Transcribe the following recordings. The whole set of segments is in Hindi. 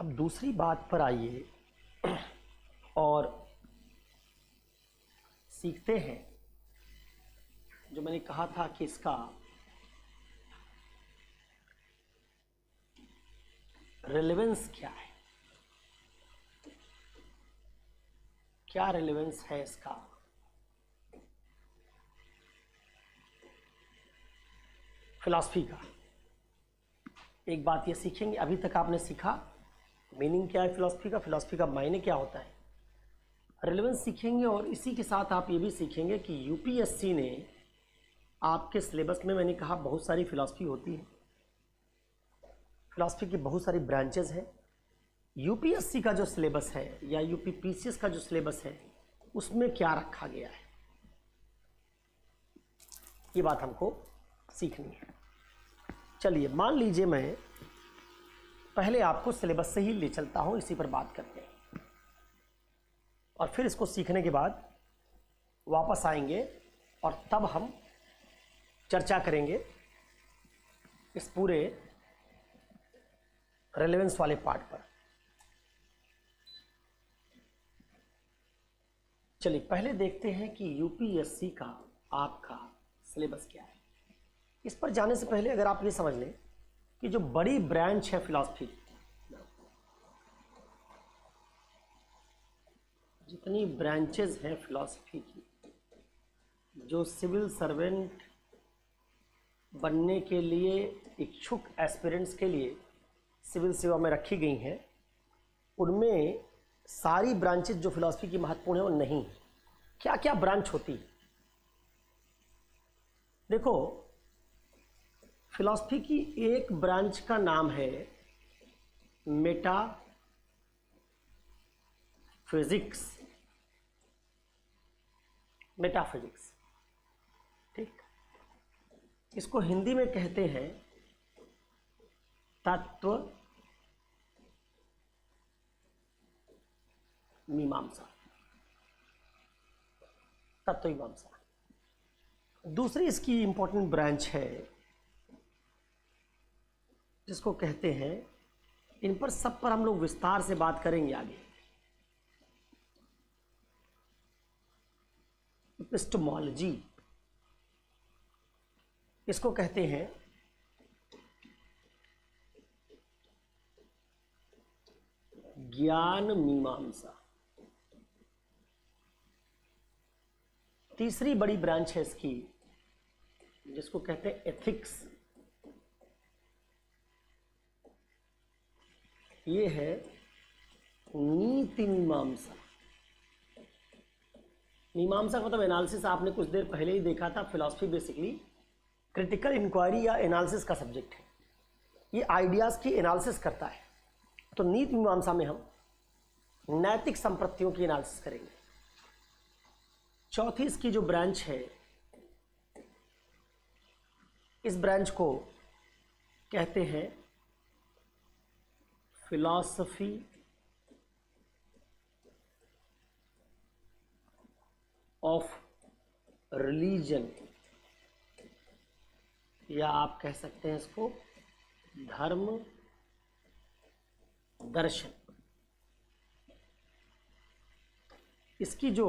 अब दूसरी बात पर आइए और सीखते हैं जो मैंने कहा था कि इसका रिलेवेंस क्या है, क्या रिलेवेंस है इसका। फिलॉसफी का एक बात ये सीखेंगे। अभी तक आपने सीखा मीनिंग क्या है फिलॉसफी का, फिलॉसफी का मायने क्या होता है, रिलेवेंस सीखेंगे। और इसी के साथ आप ये भी सीखेंगे कि यूपीएससी ने आपके सिलेबस में, मैंने कहा बहुत सारी फिलॉसफी होती है, फिलॉसफी की बहुत सारी ब्रांचेज हैं। यूपीएससी का जो सिलेबस है या यूपीपीसीएस का जो सिलेबस है उसमें क्या रखा गया है, ये बात हमको सीखनी है। चलिए मान लीजिए मैं पहले आपको सिलेबस से ही ले चलता हूं, इसी पर बात करते हैं और फिर इसको सीखने के बाद वापस आएंगे और तब हम चर्चा करेंगे इस पूरे रेलेवेंस वाले पार्ट पर। चलिए पहले देखते हैं कि यूपीएससी का आपका सिलेबस क्या है। इस पर जाने से पहले अगर आप ये समझ लें कि जो बड़ी ब्रांच है फिलॉसफी, जितनी ब्रांचेस हैं फिलॉसफी की, जो सिविल सर्वेंट बनने के लिए इच्छुक एस्पिरेंट्स के लिए सिविल सेवा में रखी गई हैं, उनमें सारी ब्रांचेस जो फिलॉसफी की महत्वपूर्ण है वो नहीं। क्या क्या ब्रांच होती है देखो, फिलॉसफी की एक ब्रांच का नाम है मेटाफिजिक्स। मेटाफिजिक्स, ठीक, इसको हिंदी में कहते हैं तत्व मीमांसा, तत्व मीमांसा। दूसरी इसकी इंपॉर्टेंट ब्रांच है जिसको कहते हैं, इन पर सब पर हम लोग विस्तार से बात करेंगे आगे, एपिस्टेमोलॉजी। इसको कहते हैं ज्ञान मीमांसा। तीसरी बड़ी ब्रांच है इसकी जिसको कहते हैं एथिक्स। ये है नीति मीमांसा। मीमांसा का मतलब एनालिसिस, आपने कुछ देर पहले ही देखा था। फिलॉसफी बेसिकली क्रिटिकल इंक्वायरी या एनालिसिस का सब्जेक्ट है, ये आइडियाज़ की एनालिसिस करता है। तो नीति मीमांसा में हम नैतिक संपत्तियों की एनालिसिस करेंगे। चौथी इसकी जो ब्रांच है, इस ब्रांच को कहते हैं फिलॉसफी ऑफ रिलीजन, या आप कह सकते हैं इसको धर्म दर्शन। इसकी जो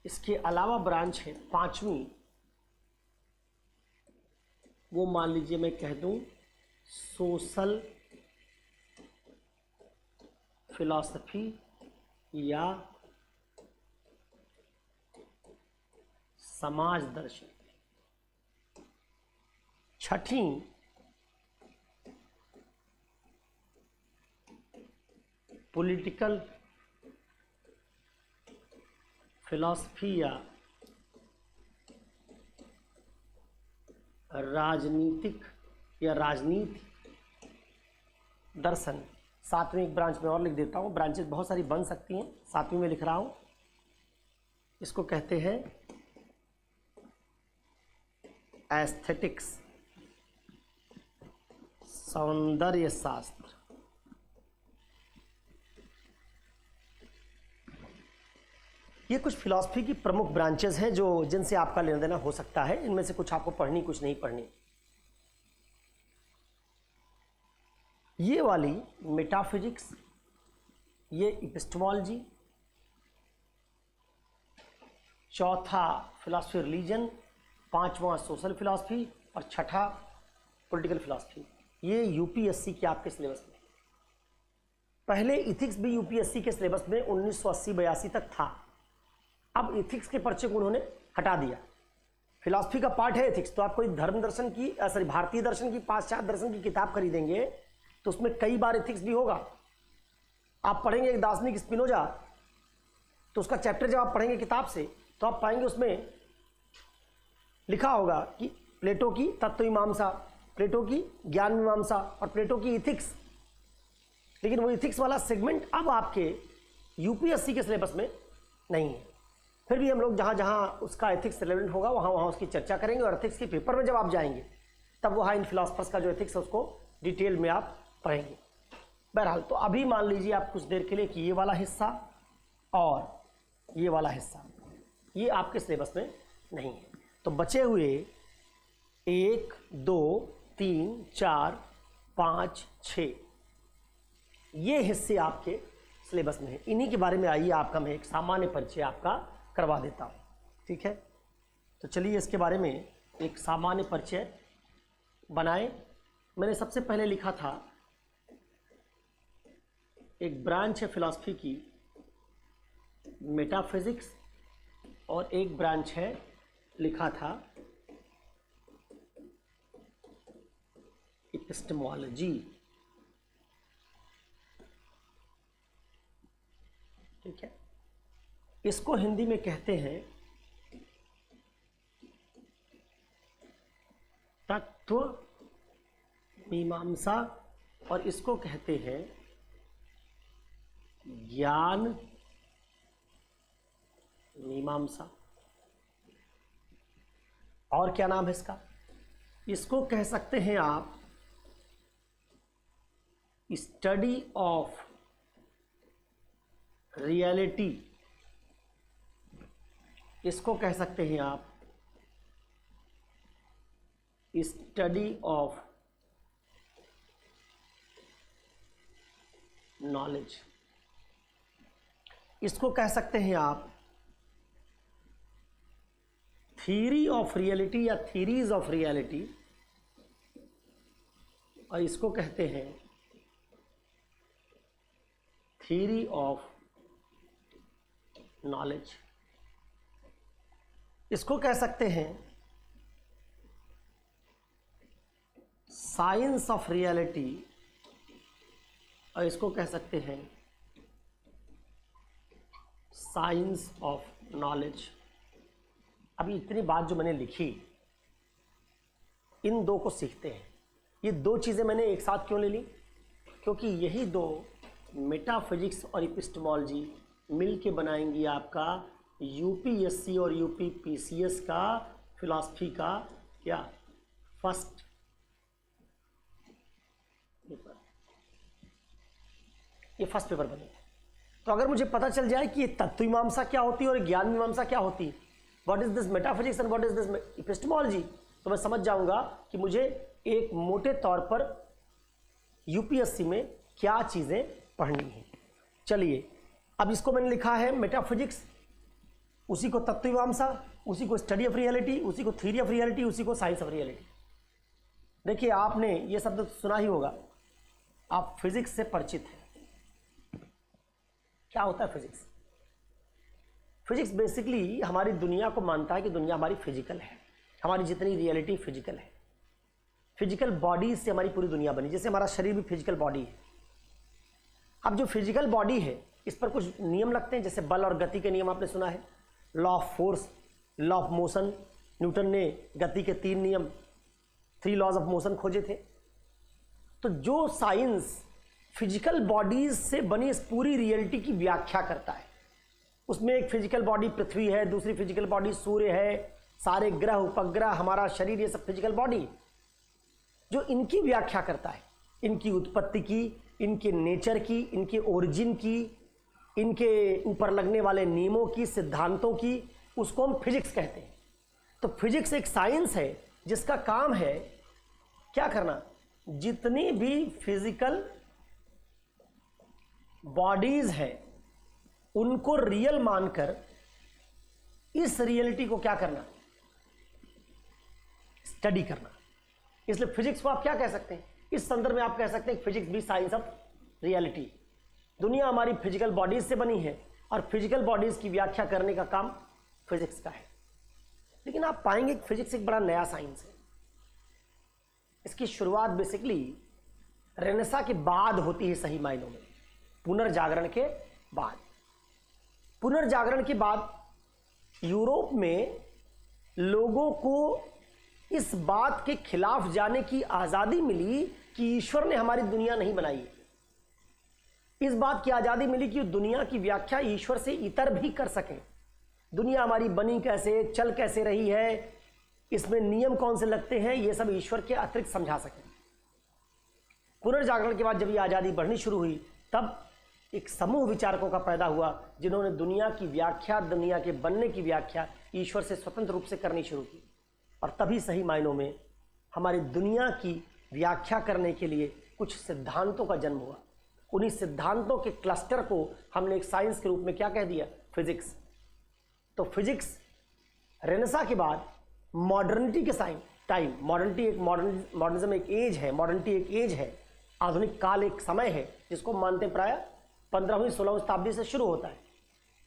इसके अलावा ब्रांच है पांचवी, वो मान लीजिए मैं कह दूं सोशल फिलॉसफी या समाज दर्शन। छठी पॉलिटिकल फिलॉसफी या राजनीतिक या राजनीति दर्शन। सातवीं एक ब्रांच में और लिख देता हूँ, ब्रांचेस बहुत सारी बन सकती हैं, सातवीं में लिख रहा हूँ। इसको कहते हैं एस्थेटिक्स, सौंदर्य शास्त्र। ये कुछ फिलॉसफी की प्रमुख ब्रांचेस हैं जो जिनसे आपका लेना देना हो सकता है। इनमें से कुछ आपको पढ़नी, कुछ नहीं पढ़नी। ये वाली मेटाफिजिक्स, ये इपिस्टेमोलॉजी, चौथा फिलॉसफी रिलीजन, पांचवा सोशल फिलॉसफी और छठा पॉलिटिकल फिलॉसफी। ये यूपीएससी के आपके सिलेबस में। पहले इथिक्स भी यूपीएससी के सिलेबस में 1980-82 तक था। अब इथिक्स के पर्चे को उन्होंने हटा दिया। फिलॉसफी का पार्ट है इथिक्स, तो आप कोई धर्म दर्शन की भारतीय दर्शन की, पाश्चात्य दर्शन की किताब खरीदेंगे तो उसमें कई बार इथिक्स भी होगा। आप पढ़ेंगे एक दार्शनिक स्पिनोजा, तो उसका चैप्टर जब आप पढ़ेंगे किताब से तो आप पाएंगे उसमें लिखा होगा कि प्लेटो की तत्व मीमांसा, प्लेटो की ज्ञान मीमांसा और प्लेटो की इथिक्स। लेकिन वो इथिक्स वाला सेगमेंट अब आपके यूपीएससी के सिलेबस में नहीं है। फिर भी हम लोग जहाँ जहाँ उसका एथिक्स रिलेवेंट होगा वहाँ वहाँ उसकी चर्चा करेंगे, और एथिक्स के पेपर में जब आप जाएंगे तब वहाँ इन फिलोसफर्स का जो एथिक्स है उसको डिटेल में आप पढ़ेंगे। बहरहाल, तो अभी मान लीजिए आप कुछ देर के लिए कि ये वाला हिस्सा और ये वाला हिस्सा ये आपके सिलेबस में नहीं है। तो बचे हुए 1, 2, 3, 4, 5, 6 ये हिस्से आपके सिलेबस में है। इन्हीं के बारे में आइए आपका मैं एक सामान्य परिचय आपका करवा देता हूँ, ठीक है। तो चलिए इसके बारे में एक सामान्य परिचय बनाएं। मैंने सबसे पहले लिखा था एक ब्रांच है फिलॉसफी की मेटाफिजिक्स, और एक ब्रांच है लिखा था इपिस्टेमोलॉजी, ठीक है। इसको हिंदी में कहते हैं तत्व मीमांसा, और इसको कहते हैं ज्ञान मीमांसा। और क्या नाम है इसका? इसको कह सकते हैं आप स्टडी ऑफ रियलिटी, इसको कह सकते हैं आप स्टडी ऑफ नॉलेज, इसको कह सकते हैं आप थ्योरी ऑफ रियलिटी या थ्योरीज ऑफ रियलिटी, और इसको कहते हैं थ्योरी ऑफ नॉलेज। इसको कह सकते हैं साइंस ऑफ रियलिटी, और इसको कह सकते हैं साइंस ऑफ नॉलेज। अभी इतनी बात जो मैंने लिखी, इन दो को सीखते हैं। ये दो चीज़ें मैंने एक साथ क्यों ले ली? क्योंकि यही दो मेटाफिजिक्स और इपिस्टेमोलॉजी मिल के बनाएंगी आपका यूपीएससी और यूपीपीसीएस का फिलॉसफी का क्या फर्स्ट पेपर, ये फर्स्ट पेपर बनेगा। तो अगर मुझे पता चल जाए कि ये तत्व मीमांसा क्या होती है और ज्ञान मीमांसा क्या होती है, what is this metaphysics and what is this epistemology, तो मैं समझ जाऊंगा कि मुझे एक मोटे तौर पर यूपीएससी में क्या चीज़ें पढ़नी है। चलिए, अब इसको मैंने लिखा है मेटाफिजिक्स, उसी को तत्व मीमांसा, उसी को स्टडी ऑफ रियलिटी, उसी को थ्योरी ऑफ रियलिटी, उसी को साइंस ऑफ रियलिटी। देखिए, आपने ये शब्द सुना ही होगा, आप फिजिक्स से परिचित हैं। क्या होता है फिजिक्स? फिजिक्स बेसिकली हमारी दुनिया को मानता है कि दुनिया हमारी फिजिकल है, हमारी जितनी रियलिटी फिजिकल है। फिजिकल बॉडी से हमारी पूरी दुनिया बनी, जैसे हमारा शरीर भी फिजिकल बॉडी है। अब जो फिजिकल बॉडी है, इस पर कुछ नियम लगते हैं, जैसे बल और गति के नियम आपने सुना है, law of force, law of motion. Newton ने गति के 3 नियम, 3 लॉज ऑफ मोशन खोजे थे। तो जो साइंस फिजिकल बॉडीज से बनी इस पूरी रियलिटी की व्याख्या करता है, उसमें एक फिजिकल बॉडी पृथ्वी है, दूसरी फिजिकल बॉडी सूर्य है, सारे ग्रह उपग्रह, हमारा शरीर, ये सब फिजिकल बॉडी जो इनकी व्याख्या करता है, इनकी उत्पत्ति की, इनके नेचर की, इनके ओरिजिन की, इनके ऊपर लगने वाले नियमों की, सिद्धांतों की, उसको हम फिजिक्स कहते हैं। तो फिजिक्स एक साइंस है जिसका काम है क्या करना? जितनी भी फिजिकल बॉडीज है उनको रियल मानकर इस रियलिटी को क्या करना, स्टडी करना। इसलिए फिजिक्स को आप क्या कह सकते हैं, इस संदर्भ में आप कह सकते हैं फिजिक्स भी साइंस ऑफ रियलिटी। दुनिया हमारी फिजिकल बॉडीज से बनी है और फिजिकल बॉडीज की व्याख्या करने का काम फिजिक्स का है। लेकिन आप पाएंगे कि फिजिक्स एक बड़ा नया साइंस है। इसकी शुरुआत बेसिकली रेनेसा के बाद होती है, सही मायनों में पुनर्जागरण के बाद। पुनर्जागरण के बाद यूरोप में लोगों को इस बात के खिलाफ जाने की आजादी मिली कि ईश्वर ने हमारी दुनिया नहीं बनाई है। इस बात की आजादी मिली कि दुनिया की व्याख्या ईश्वर से इतर भी कर सकें। दुनिया हमारी बनी कैसे, चल कैसे रही है, इसमें नियम कौन से लगते हैं, ये सब ईश्वर के अतिरिक्त समझा सकें। पुनर्जागरण के बाद जब ये आजादी बढ़नी शुरू हुई तब एक समूह विचारकों का पैदा हुआ जिन्होंने दुनिया की व्याख्या, दुनिया के बनने की व्याख्या ईश्वर से स्वतंत्र रूप से करनी शुरू की। और तभी सही मायनों में हमारी दुनिया की व्याख्या करने के लिए कुछ सिद्धांतों का जन्म हुआ। उन्हीं सिद्धांतों के क्लस्टर को हमने एक साइंस के रूप में क्या कह दिया, फिजिक्स। तो फिजिक्स रेनेसा के बाद मॉडर्निटी के टाइम, मॉडर्निज्म एक एज है, मॉडर्निटी एक एज है, आधुनिक काल एक समय है जिसको मानते प्राय 15वीं 16वीं शताब्दी से शुरू होता है।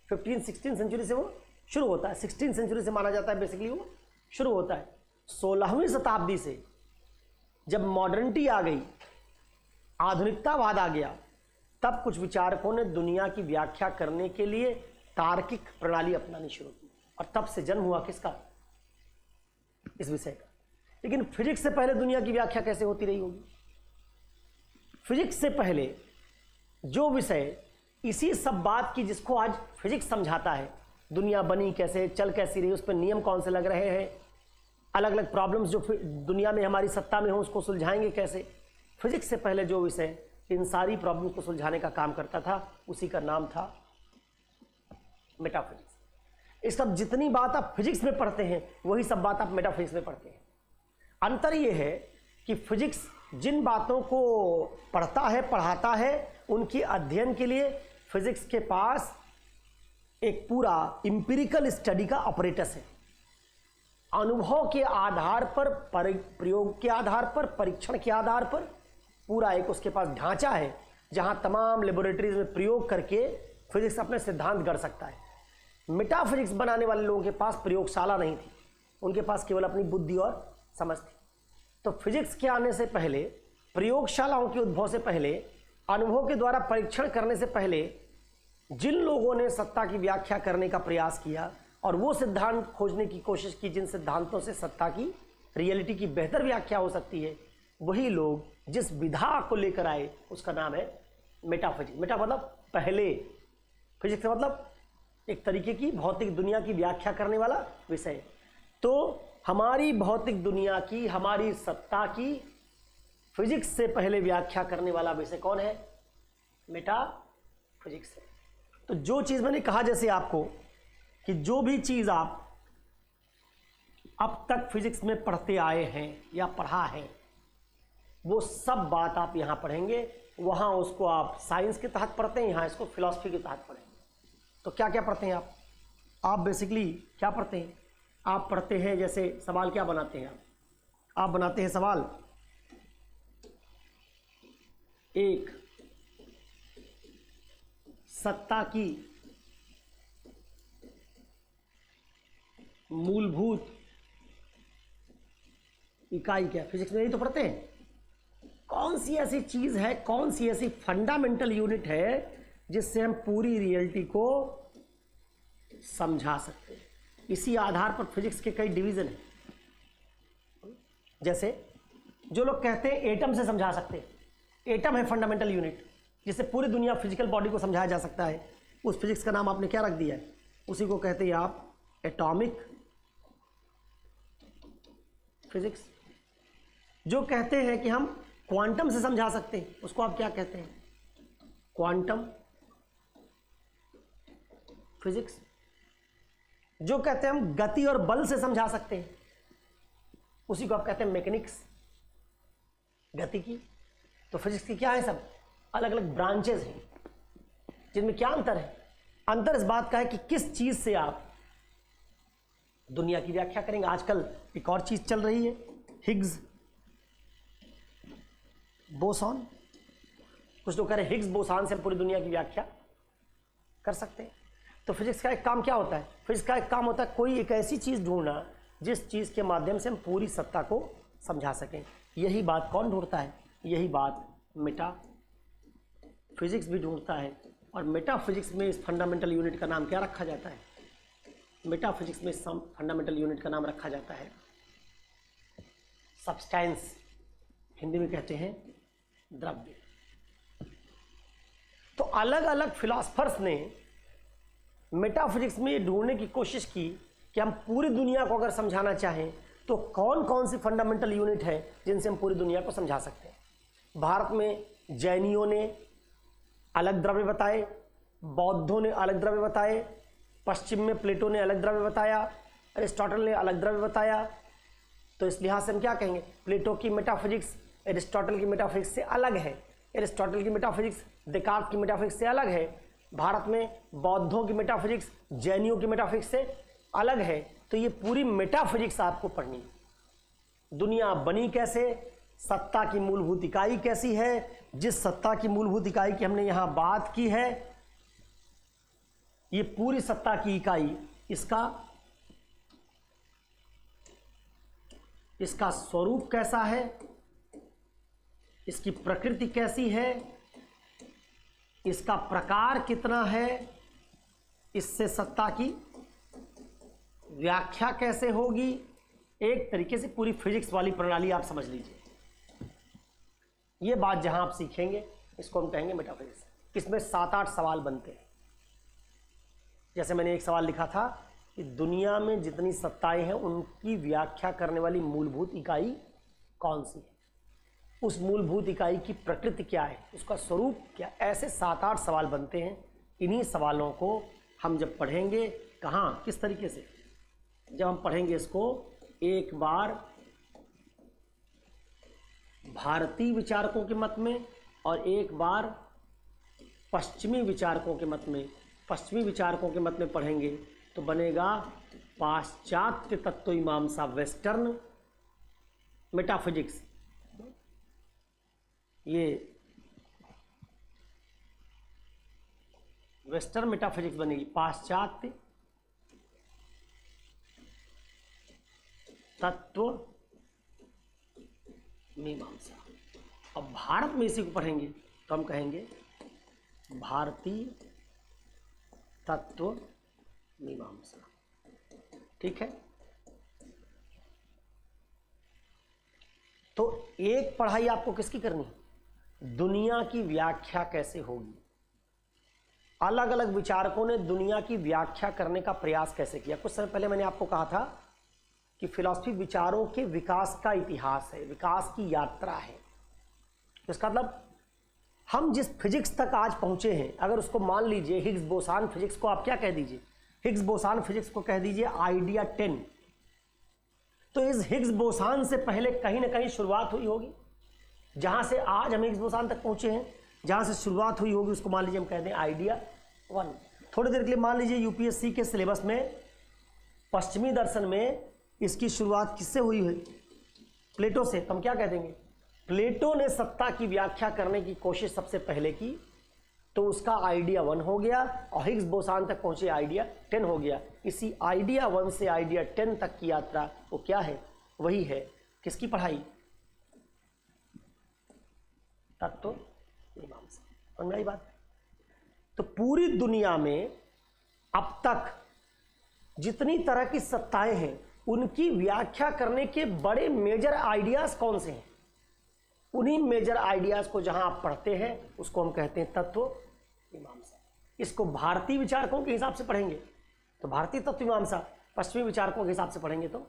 15-16 सेंचुरी से वो शुरू होता है, 16 सेंचुरी से माना जाता है बेसिकली वो शुरू होता है। 16वीं शताब्दी से जब मॉडर्निटी आ गई, आधुनिकतावाद आ गया, तब कुछ विचारकों ने दुनिया की व्याख्या करने के लिए तार्किक प्रणाली अपनानी शुरू की और तब से जन्म हुआ किसका, इस विषय का। लेकिन फिजिक्स से पहले दुनिया की व्याख्या कैसे होती रही होगी? फिजिक्स से पहले जो विषय इसी सब बात की जिसको आज फिजिक्स समझाता है, दुनिया बनी कैसे, चल कैसी रही, उस पर नियम कौन से लग रहे हैं, अलग अलग प्रॉब्लम्स जो दुनिया में हमारी सत्ता में हो उसको सुलझाएंगे कैसे, फिजिक्स से पहले जो विषय इन सारी प्रॉब्लम्स को सुलझाने का काम करता था उसी का नाम था मेटाफिजिक्स। इस सब जितनी बात आप फिजिक्स में पढ़ते हैं वही सब बात आप मेटाफिजिक्स में पढ़ते हैं। अंतर यह है कि फिजिक्स जिन बातों को पढ़ता है, पढ़ाता है, उनके अध्ययन के लिए फिजिक्स के पास एक पूरा इंपिरिकल स्टडी का ऑपरेटस है। अनुभव के आधार पर, प्रयोग के आधार पर, परीक्षण के आधार पर पूरा एक उसके पास ढांचा है जहां तमाम लेबोरेटरीज में प्रयोग करके फिजिक्स अपने सिद्धांत गढ़ सकता है। मेटाफिजिक्स बनाने वाले लोगों के पास प्रयोगशाला नहीं थी, उनके पास केवल अपनी बुद्धि और समझ थी। तो फिजिक्स के आने से पहले, प्रयोगशालाओं के उद्भव से पहले, अनुभव के द्वारा परीक्षण करने से पहले जिन लोगों ने सत्ता की व्याख्या करने का प्रयास किया और वो सिद्धांत खोजने की कोशिश की जिन सिद्धांतों से सत्ता की, रियलिटी की बेहतर व्याख्या हो सकती है, वही लोग जिस विधा को लेकर आए उसका नाम है मेटाफिजिक्स। मेटा मतलब पहले, फिजिक्स का मतलब एक तरीके की भौतिक दुनिया की व्याख्या करने वाला विषय। तो हमारी भौतिक दुनिया की, हमारी सत्ता की फिजिक्स से पहले व्याख्या करने वाला विषय कौन है? मेटाफिजिक्स है। तो जो चीज मैंने कहा जैसे आपको कि जो भी चीज आप अब तक फिजिक्स में पढ़ते आए हैं या पढ़ा है, वो सब बात आप यहां पढ़ेंगे। वहां उसको आप साइंस के तहत पढ़ते हैं, यहां इसको फिलॉसफी के तहत पढ़ेंगे। तो क्या क्या पढ़ते हैं आप बेसिकली क्या पढ़ते हैं? आप पढ़ते हैं जैसे सवाल क्या बनाते हैं आप बनाते हैं सवाल एक, सत्ता की मूलभूत इकाई क्या? फिजिक्स में यही तो पढ़ते हैं। कौन सी ऐसी चीज है, कौन सी ऐसी फंडामेंटल यूनिट है जिससे हम पूरी रियलिटी को समझा सकते हैं? इसी आधार पर फिजिक्स के कई डिवीजन हैं। जैसे जो लोग कहते हैं एटम से समझा सकते हैं, एटम है फंडामेंटल यूनिट जिससे पूरी दुनिया फिजिकल बॉडी को समझाया जा सकता है, उस फिजिक्स का नाम आपने क्या रख दिया है? उसी को कहते हैं आप एटॉमिक फिजिक्स। जो कहते हैं कि हम क्वांटम से समझा सकते हैं, उसको आप क्या कहते हैं? Quantum physics. जो कहते हैं हम गति और बल से समझा सकते हैं, उसी को आप कहते हैं मैकेनिक्स। गति की। तो फिजिक्स की क्या है, सब अलग अलग ब्रांचेस हैं, जिनमें क्या अंतर है? अंतर इस बात का है कि किस चीज से आप दुनिया की व्याख्या करेंगे। आजकल एक और चीज चल रही है, हिग्स बोसॉन। कुछ लोग कह रहे हैं हिग्स बोसॉन से पूरी दुनिया की व्याख्या कर सकते हैं। तो फिजिक्स का एक काम क्या होता है? फिजिक्स का एक काम होता है कोई एक ऐसी चीज ढूंढना जिस चीज के माध्यम से हम पूरी सत्ता को समझा सकें। यही बात कौन ढूंढता है? यही बात मेटा फिजिक्स भी ढूंढता है। और मेटा फिजिक्स में इस फंडामेंटल यूनिट का नाम क्या रखा जाता है? मेटा फिजिक्स में फंडामेंटल यूनिट का नाम रखा जाता है सब्सटेंस, हिंदी में कहते हैं द्रव्य। तो अलग अलग फिलोसफर्स ने मेटाफिजिक्स में ये ढूंढने की कोशिश की कि हम पूरी दुनिया को अगर समझाना चाहें तो कौन कौन सी फंडामेंटल यूनिट है जिनसे हम पूरी दुनिया को समझा सकते हैं। भारत में जैनियों ने अलग द्रव्य बताए, बौद्धों ने अलग द्रव्य बताए, पश्चिम में प्लेटो ने अलग द्रव्य बताया, अरिस्टोटल ने अलग द्रव्य बताया। तो इस लिहाज से हम क्या कहेंगे? प्लेटो की मेटाफिजिक्स अरिस्टोटल की मेटाफिजिक्स से अलग है, अरिस्टोटल की मेटाफिजिक्स डेकार्त की मेटाफिजिक्स से अलग है। भारत में बौद्धों की मेटाफिजिक्स जैनियों की मेटाफिजिक्स से अलग है। तो ये पूरी मेटाफिजिक्स आपको पढ़नी है। दुनिया बनी कैसे, सत्ता की मूलभूत इकाई कैसी है, जिस सत्ता की मूलभूत इकाई की हमने यहां बात की है, ये पूरी सत्ता की इकाई, इसका स्वरूप कैसा है, इसकी प्रकृति कैसी है, इसका प्रकार कितना है, इससे सत्ता की व्याख्या कैसे होगी। एक तरीके से पूरी फिजिक्स वाली प्रणाली आप समझ लीजिए। ये बात जहां आप सीखेंगे इसको हम कहेंगे मेटाफिजिक्स। इसमें 7-8 सवाल बनते हैं। जैसे मैंने एक सवाल लिखा था कि दुनिया में जितनी सत्ताएं हैं उनकी व्याख्या करने वाली मूलभूत इकाई कौन सी है, उस मूलभूत इकाई की प्रकृति क्या है, उसका स्वरूप क्या। ऐसे 7-8 सवाल बनते हैं। इन्हीं सवालों को हम जब पढ़ेंगे, कहाँ किस तरीके से, जब हम पढ़ेंगे इसको एक बार भारतीय विचारकों के मत में और एक बार पश्चिमी विचारकों के मत में। पश्चिमी विचारकों के मत में पढ़ेंगे तो बनेगा पाश्चात्य तत्वमीमांसा, वेस्टर्न मेटाफिजिक्स। ये वेस्टर्न मेटाफिजिक्स बनेगी, पाश्चात्य तत्व मीमांसा। अब भारत में इसी को पढ़ेंगे तो हम कहेंगे भारतीय तत्व मीमांसा। ठीक है। तो एक पढ़ाई आपको किसकी करनी है? दुनिया की व्याख्या कैसे होगी। अलग अलग विचारकों ने दुनिया की व्याख्या करने का प्रयास कैसे किया। कुछ समय पहले मैंने आपको कहा था कि फिलॉसफी विचारों के विकास का इतिहास है, विकास की यात्रा है। इसका मतलब हम जिस फिजिक्स तक आज पहुंचे हैं, अगर उसको मान लीजिए हिग्स बोसान फिजिक्स को आप क्या कह दीजिए? हिग्स बोसान फिजिक्स को कह दीजिए आइडिया 10। तो इस हिग्स बोसान से पहले कहीं ना कहीं शुरुआत हुई होगी। जहां से आज हम हिग्स बोसान तक पहुंचे हैं, जहां से शुरुआत हुई होगी उसको मान लीजिए हम कह दें आइडिया 1। थोड़ी देर के लिए मान लीजिए यूपीएससी के सिलेबस में पश्चिमी दर्शन में इसकी शुरुआत किससे हुई है? प्लेटो से। तो हम क्या कह देंगे? प्लेटो ने सत्ता की व्याख्या करने की कोशिश सबसे पहले की, तो उसका आइडिया 1 हो गया और हिग्स बोसान तक पहुंचे आइडिया 10 हो गया। इसी आइडिया 1 से आइडिया 10 तक की यात्रा वो क्या है? वही है किसकी पढ़ाई? तत्व मीमांसा। समझ में आई बात? तो पूरी दुनिया में अब तक जितनी तरह की सत्ताएं हैं उनकी व्याख्या करने के बड़े मेजर आइडियाज कौन से हैं? उन्हीं मेजर आइडियाज को जहां आप पढ़ते हैं उसको हम कहते हैं तत्व मीमांसा। इसको भारतीय विचारकों के हिसाब से पढ़ेंगे तो भारतीय तत्व मीमांसा, पश्चिमी विचारकों के हिसाब से पढ़ेंगे तो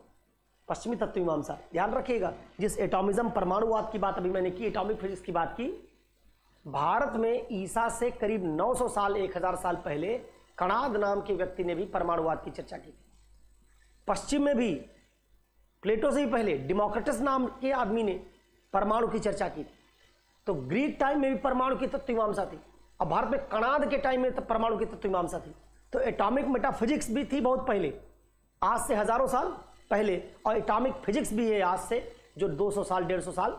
पश्चिमी तत्व मीमांसा। ध्यान रखिएगा, जिस एटॉमिज्म परमाणुवाद की बात अभी मैंने की, एटॉमिक फिजिक्स की बात की, भारत में ईसा से करीब 900 साल 1000 साल पहले कणाद नाम के व्यक्ति ने भी परमाणुवाद की चर्चा की थी। पश्चिम में भी प्लेटो से भी पहले डेमोक्रिटस नाम के आदमी ने परमाणु की चर्चा की थी। तो ग्रीक टाइम में भी परमाणु की तत्व मीमांसा थी, और भारत में कणाद के टाइम में तो परमाणु की तत्व मीमांसा थी। तो एटॉमिक मेटाफिजिक्स भी थी बहुत पहले, आज से हजारों साल पहले, और एटॉमिक फिजिक्स भी है आज से, जो 200 साल 150 साल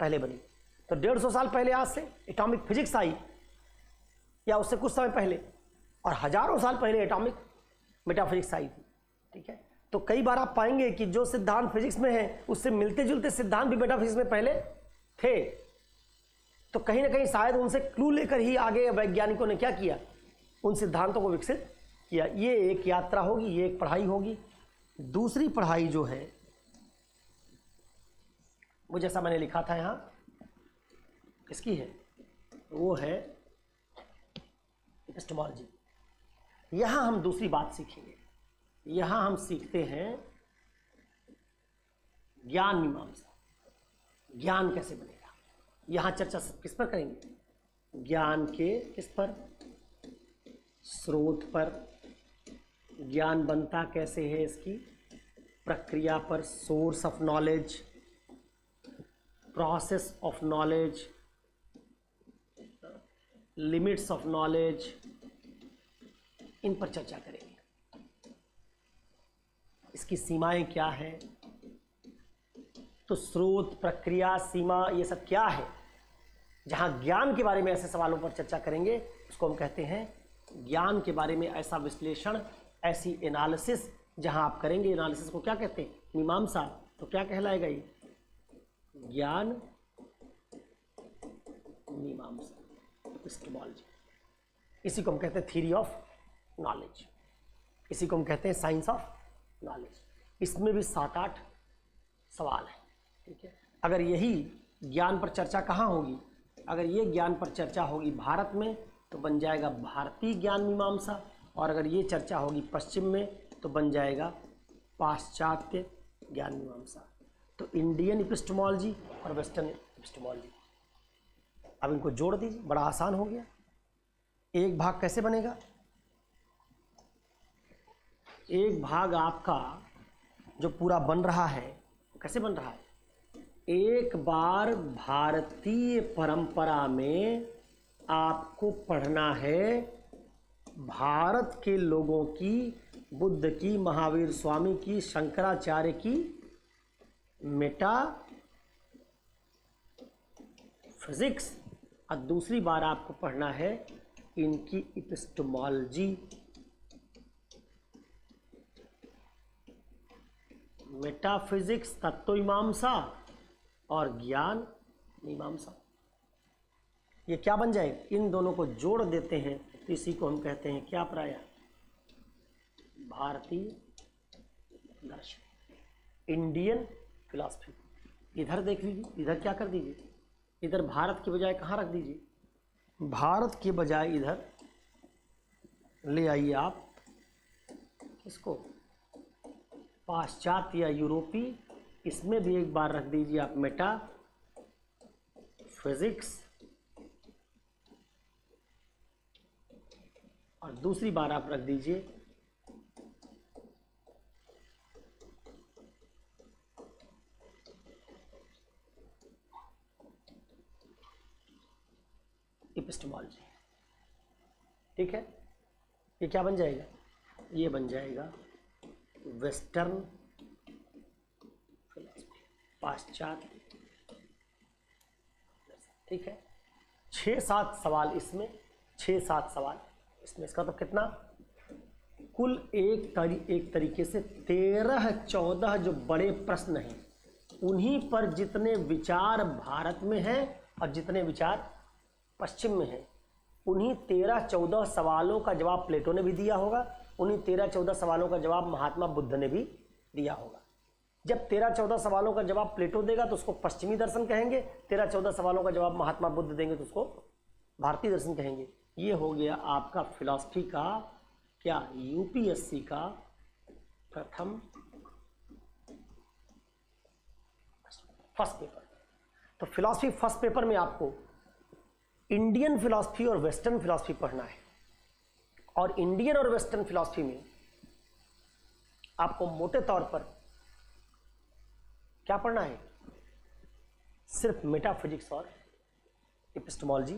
पहले बनी। तो 150 साल पहले आज से एटॉमिक फिजिक्स आई, या उससे कुछ समय पहले, और हजारों साल पहले एटॉमिक मेटाफिजिक्स आई थी। ठीक है, तो कई बार आप पाएंगे कि जो सिद्धांत फिजिक्स में है उससे मिलते जुलते सिद्धांत भी मेटाफिजिक्स में पहले थे। तो कहीं ना कहीं शायद उनसे क्लू लेकर ही आगे वैज्ञानिकों ने क्या किया, उन सिद्धांतों को विकसित किया। ये एक यात्रा होगी, ये एक पढ़ाई होगी। दूसरी पढ़ाई जो है वो जैसा मैंने लिखा था यहाँ, किसकी है, वो है एपिस्टेमोलॉजी। यहाँ हम दूसरी बात सीखेंगे। यहाँ हम सीखते हैं ज्ञान मीमांसा, ज्ञान कैसे बनेगा। यहाँ चर्चा किस पर करेंगे, ज्ञान के किस पर, स्रोत पर, ज्ञान बनता कैसे है इसकी प्रक्रिया पर, source of knowledge, process of knowledge, limits of knowledge, इन पर चर्चा करेंगे। इसकी सीमाएं क्या है, तो स्रोत, प्रक्रिया, सीमा, ये सब क्या है। जहां ज्ञान के बारे में ऐसे सवालों पर चर्चा करेंगे उसको हम कहते हैं ज्ञान के बारे में ऐसा विश्लेषण, ऐसी एनालिसिस जहां आप करेंगे। एनालिसिस को क्या कहते हैं, मीमांसा। तो क्या कहलाएगा ये, ज्ञान मीमांसा, एपिस्टेमोलॉजी। इसी को हम कहते हैं थ्योरी ऑफ नॉलेज, इसी को हम कहते हैं साइंस ऑफ नॉलेज। इसमें भी 7-8 सवाल हैं। ठीक है, अगर यही ज्ञान पर चर्चा कहाँ होगी, अगर ये ज्ञान पर चर्चा होगी भारत में तो बन जाएगा भारतीय ज्ञान मीमांसा, और अगर ये चर्चा होगी पश्चिम में तो बन जाएगा पाश्चात्य ज्ञान मीमांसा। तो इंडियन एपिस्टेमोलॉजी और वेस्टर्न एपिस्टेमोलॉजी। अब इनको जोड़ दीजिए, बड़ा आसान हो गया। एक भाग कैसे बनेगा, एक भाग आपका जो पूरा बन रहा है कैसे बन रहा है, एक बार भारतीय परंपरा में आपको पढ़ना है भारत के लोगों की, बुद्ध की, महावीर स्वामी की, शंकराचार्य की मेटा फिजिक्स, और दूसरी बार आपको पढ़ना है इनकी एपिस्टेमोलॉजी, मेटाफिजिक्स, तत्वमीमांसा और ज्ञान मीमांसा। ये क्या बन जाए, इन दोनों को जोड़ देते हैं तो इसी को हम कहते हैं क्या पराया, भारतीय दर्शन, इंडियन फिलॉसफी। इधर देख लीजिए, इधर क्या कर दीजिए, इधर भारत के बजाय कहाँ रख दीजिए, भारत के बजाय इधर ले आइए आप इसको, पाश्चात्य या यूरोपी। इसमें भी एक बार रख दीजिए आप मेटा फिजिक्स, और दूसरी बार आप रख दीजिए एपिस्टेमोलॉजी। ठीक है, ये क्या बन जाएगा, ये बन जाएगा वेस्टर्न फिलॉसफी, पाश्चात्य। ठीक है, 6-7 सवाल इसमें, 6-7 सवाल इसमें। इसका तो कितना, कुल एक तरीके से 13-14 जो बड़े प्रश्न हैं, उन्हीं पर जितने विचार भारत में हैं और जितने विचार पश्चिम में हैं, उन्हीं 13-14 सवालों का जवाब प्लेटो ने भी दिया होगा, उन्हीं 13-14 सवालों का जवाब महात्मा बुद्ध ने भी दिया होगा। जब 13-14 सवालों का जवाब प्लेटो देगा तो उसको पश्चिमी दर्शन कहेंगे, 13-14 सवालों का जवाब महात्मा बुद्ध देंगे तो उसको भारतीय दर्शन कहेंगे। ये हो गया आपका फिलॉसफी का क्या, यूपीएससी का प्रथम फर्स्ट पेपर। तो फिलॉसफी फर्स्ट पेपर में आपको इंडियन फिलॉसफी और वेस्टर्न फिलॉसफी पढ़ना है, और इंडियन और वेस्टर्न फिलॉसफी में आपको मोटे तौर पर क्या पढ़ना है, सिर्फ मेटाफिजिक्स और एपिस्टेमोलॉजी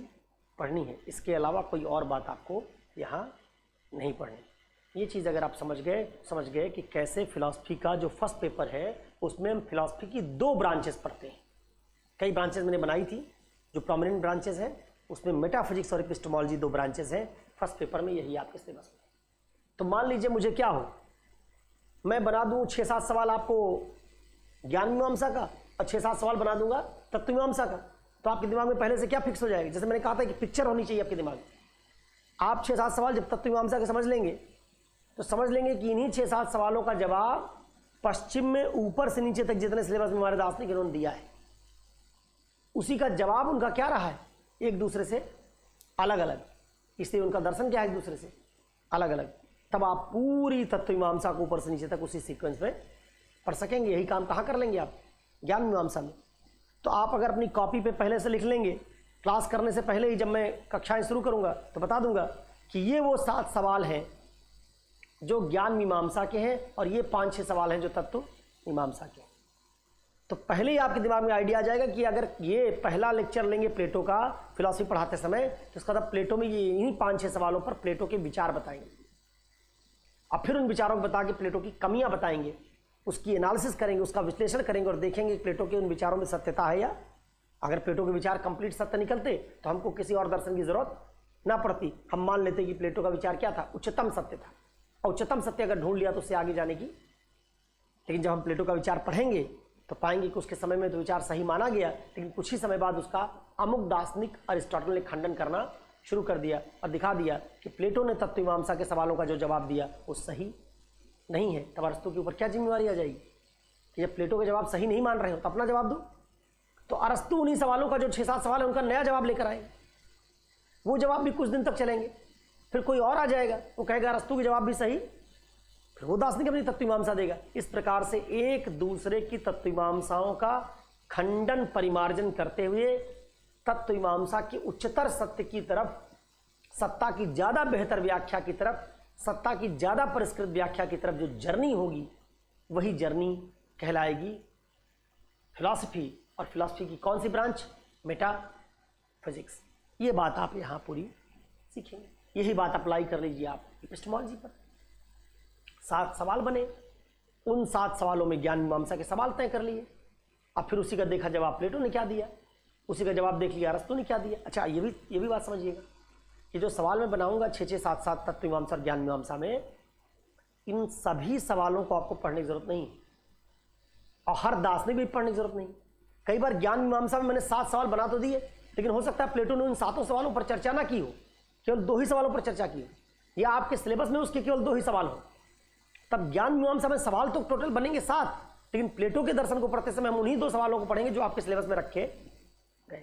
पढ़नी है, इसके अलावा कोई और बात आपको यहाँ नहीं पढ़नी। ये चीज़ अगर आप समझ गए कि कैसे फिलॉसफी का जो फर्स्ट पेपर है उसमें हम फिलॉसफी की 2 ब्रांचेस पढ़ते हैं। कई ब्रांचेस मैंने बनाई थी, जो प्रोमिनेंट ब्रांचेस हैं उसमें मेटाफिजिक्स और एपिस्टेमोलॉजी 2 ब्रांचेस हैं फर्स्ट पेपर में, यही आपके सिलेबस में। तो मान लीजिए मुझे क्या हो, मैं बना दूं 6-7 सवाल आपको ज्ञान मीमांसा का और 6-7 सवाल बना दूंगा तत्व मीमांसा का, तो आपके दिमाग में पहले से क्या फिक्स हो जाएगा। जैसे मैंने कहा था कि पिक्चर होनी चाहिए आपके दिमाग में। आप 6-7 सवाल जब तत्व मीमांसा के समझ लेंगे तो समझ लेंगे कि इन्हीं 6-7 सवालों का जवाब पश्चिम में ऊपर से नीचे तक जितने सिलेबस में हमारे दार्शनिक इन्होंने दिया है, उसी का जवाब उनका क्या रहा है, एक दूसरे से अलग अलग, इसलिए उनका दर्शन क्या है एक दूसरे से अलग अलग। तब आप पूरी तत्व मीमांसा को ऊपर से नीचे तक उसी सीक्वेंस में पढ़ सकेंगे। यही काम कहाँ कर लेंगे आप, ज्ञान मीमांसा में। तो आप अगर अपनी कॉपी पे पहले से लिख लेंगे, क्लास करने से पहले ही जब मैं कक्षाएं शुरू करूंगा तो बता दूंगा कि ये वो 7 सवाल हैं जो ज्ञान मीमांसा के हैं और ये 5-6 सवाल हैं जो तत्व मीमांसा के हैं। तो पहले ही आपके दिमाग में आइडिया आ जाएगा कि अगर ये पहला लेक्चर लेंगे प्लेटो का फिलॉसफी पढ़ाते समय, तो इसका मतलब प्लेटो में ये इन्हीं 5-6 सवालों पर प्लेटो के विचार बताएंगे। अब फिर उन विचारों को बता के प्लेटो की कमियां बताएंगे, उसकी एनालिसिस करेंगे, उसका विश्लेषण करेंगे और देखेंगे प्लेटो के उन विचारों में सत्यता है या। अगर प्लेटो के विचार कंप्लीट सत्य निकलते तो हमको किसी और दर्शन की जरूरत ना पड़ती। हम मान लेते कि प्लेटो का विचार क्या था, उच्चतम सत्य था, और उच्चतम सत्य अगर ढूंढ लिया तो उससे आगे जाने की। लेकिन जब हम प्लेटो का विचार पढ़ेंगे तो पाएंगे कि उसके समय में तो विचार सही माना गया, लेकिन कुछ ही समय बाद उसका अमुक दार्शनिक अरिस्टोटल ने खंडन करना शुरू कर दिया और दिखा दिया कि प्लेटो ने तत्व मीमांसा के सवालों का जो जवाब दिया वो सही नहीं है। तब अरस्तु के ऊपर क्या जिम्मेवारी आ जाएगी कि जब प्लेटो के जवाब सही नहीं मान रहे हो तो अपना जवाब दो। तो अरस्तु उन्हीं सवालों का जो 6-7 सवाल है उनका नया जवाब लेकर आए, वो जवाब भी कुछ दिन तक चलेंगे, फिर कोई और आ जाएगा वो कहेगा अरस्तु के जवाब भी सही, फिर वो दार्शनिक अपनी तत्व मीमांसा देगा। इस प्रकार से एक दूसरे की तत्व मीमांसाओं का खंडन परिमार्जन करते हुए तत्व मीमांसा की उच्चतर सत्य की तरफ, सत्ता की ज्यादा बेहतर व्याख्या की तरफ, सत्ता की ज्यादा परिष्कृत व्याख्या की तरफ जो जर्नी होगी वही जर्नी कहलाएगी फिलॉसफी। और फिलॉसफी की कौन सी ब्रांच, मेटाफिजिक्स। ये बात आप यहाँ पूरी सीखेंगे, यही बात अप्लाई कर लीजिए आप एपिस्टेमोलॉजी पर। 7 सवाल बने, उन 7 सवालों में ज्ञान मीमांसा के सवाल तय कर लिए। अब फिर उसी का देखा जवाब प्लेटो ने क्या दिया, उसी का जवाब देख लिया अरस्तु ने क्या दिया। अच्छा ये भी बात समझिएगा कि जो सवाल मैं बनाऊंगा 6-6, 7-7 तत्व मीमांसा और ज्ञान मीमांसा में, इन सभी सवालों को आपको पढ़ने की जरूरत नहीं और हर दार्शनिक भी पढ़ने की जरूरत नहीं। कई बार ज्ञान मीमांसा में मैंने 7 सवाल बना तो दिए, लेकिन हो सकता है प्लेटो ने उन 7 सवालों पर चर्चा ना की हो, केवल 2 ही सवालों पर चर्चा की हो, या आपके सिलेबस में उसके केवल 2 ही सवाल हो। तब ज्ञान मीमांसा में सवाल तो टोटल बनेंगे 7, लेकिन प्लेटो के दर्शन को पढ़ते समय हम उन्हीं 2 सवालों को पढ़ेंगे जो आपके सिलेबस में रखे गए।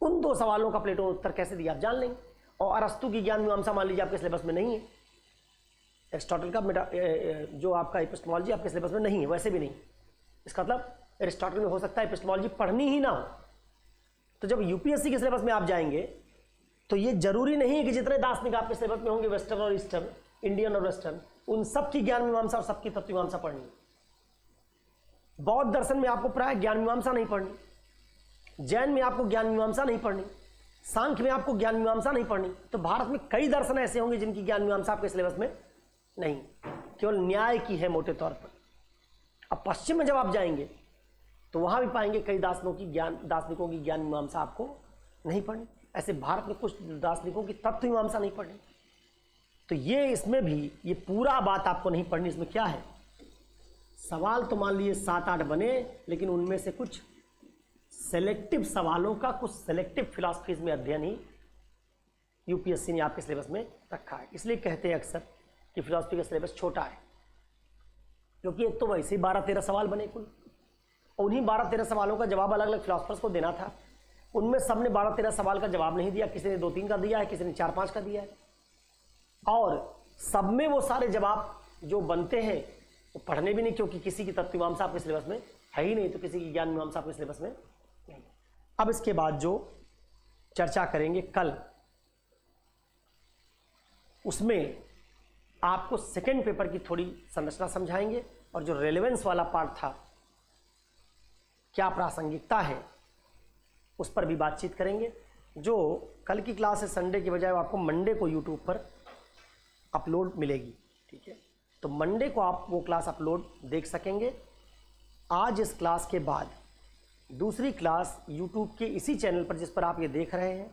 उन 2 सवालों का प्लेटो उत्तर कैसे दिया आप जान लेंगे। और अरस्तु की ज्ञान मीमांसा मान लीजिए आपके सिलेबस में नहीं है, एरिस्टोटल का जो आपका एपिस्टेमोलॉजी आपके सिलेबस में नहीं है, वैसे भी नहीं। इसका मतलब एरिस्टोटल में हो सकता है एपिस्टेमोलॉजी पढ़नी ही ना हो। तो जब यूपीएससी के सिलेबस में आप जाएंगे तो ये जरूरी नहीं है कि जितने दार्शनिक आपके सिलेबस में होंगे, वेस्टर्न और ईस्टर्न, इंडियन और वेस्टर्न, उन सब की ज्ञान मीमांसा और सबकी तत्व मीमांसा पढ़नी। बौद्ध दर्शन में आपको प्राय ज्ञान मीमांसा नहीं पढ़नी, जैन में आपको ज्ञान मीमांसा नहीं पढ़नी, सांख्य में आपको ज्ञान मीमांसा नहीं पढ़नी। तो भारत में कई दर्शन ऐसे होंगे जिनकी ज्ञान मीमांसा आपके सिलेबस में नहीं, केवल न्याय की है मोटे तौर पर। अब पश्चिम में जब आप जाएंगे तो वहां भी पाएंगे कई दार्शनिकों की ज्ञान मीमांसा आपको नहीं पढ़नी। ऐसे भारत में कुछ दार्शनिकों की तत्व मीमांसा नहीं पढ़नी। तो ये इसमें भी ये पूरा बात आपको नहीं पढ़नी। इसमें क्या है, सवाल तो मान लीजिए 7-8 बने, लेकिन उनमें से कुछ सेलेक्टिव सवालों का कुछ सेलेक्टिव फिलॉसफीज में अध्ययन ही यूपीएससी ने आपके सिलेबस में रखा है। इसलिए कहते हैं अक्सर कि फिलॉसफी का सिलेबस छोटा है, क्योंकि एक तो वैसे ही 12-13 सवाल बने कुल, उन्हीं 12-13 सवालों का जवाब अलग अलग फिलॉसफर्स को देना था। उनमें सबने 12-13 सवाल का जवाब नहीं दिया, किसी ने 2-3 का दिया है, किसी ने 4-5 का दिया है, और सब में वो सारे जवाब जो बनते हैं वो पढ़ने भी नहीं, क्योंकि किसी की तत्व मीमांसा आपके सिलेबस में है ही नहीं, तो किसी की ज्ञान मीमांसा आपके सिलेबस में नहीं। अब इसके बाद जो चर्चा करेंगे कल, उसमें आपको सेकेंड पेपर की थोड़ी संरचना समझाएंगे और जो रेलेवेंस वाला पार्ट था, क्या प्रासंगिकता है उस पर भी बातचीत करेंगे। जो कल की क्लास है संडे की बजाय आपको मंडे को यूट्यूब पर अपलोड मिलेगी, ठीक है। तो मंडे को आप वो क्लास अपलोड देख सकेंगे। आज इस क्लास के बाद दूसरी क्लास यूट्यूब के इसी चैनल पर जिस पर आप ये देख रहे हैं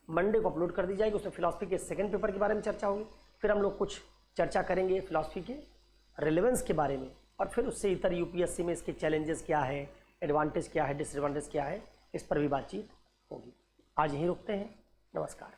मंडे को अपलोड कर दी जाएगी। उसमें फिलॉसफी के सेकंड पेपर के बारे में चर्चा होगी। फिर हम लोग कुछ चर्चा करेंगे फिलॉसफी के रिलेवेंस के बारे में, और फिर उससे इतर यूपीएससी में इसके चैलेंजेस क्या है, एडवांटेज क्या है, डिसएडवांटेज क्या है, इस पर भी बातचीत होगी। आज यहीं रुकते हैं। नमस्कार।